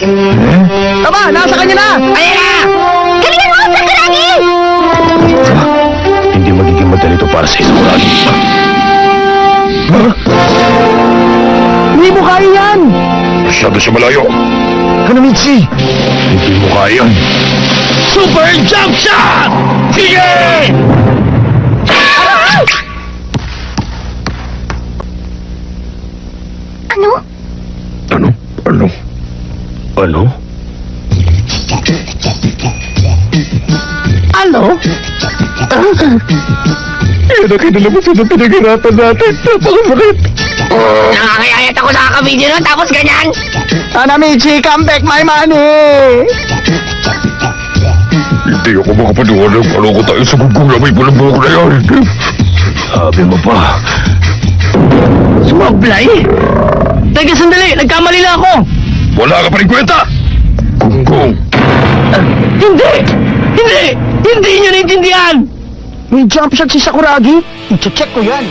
Tama, nasa kanya na! Ayan na! Galingan mo, Sakuragi! Hindi magiging madali ito para sa Sakuragi. Hindi mo kaya yan! Masyado siya malayo. Hanamichi! Hindi mo kaya yan. Super Jump Shot! Sige! Ano? Ano? Ano? Ano? Ano? Yan ang kinalabasan ng pinaghirapan natin. Napakasakit. Nakakayayat ako sa kakabidyo nun, tapos ganyan! Hanamichi, come back my money! Hindi ako makapaniwala kung ano ko tayo sa gugong na may bulang buhok na yan. Sabi mo pa. Sumablay? Teka, sandali! Nagkamali na ako! Wala ka pa rin kwenta! Gunggong! Hindi! Hindi! Hindi nyo naintindihan! May jump shot si Sakuragi? I-check ko yan!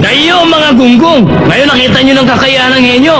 Kayo mga gunggong! Ngayon nakita nyo ng kakayahan ng henyo!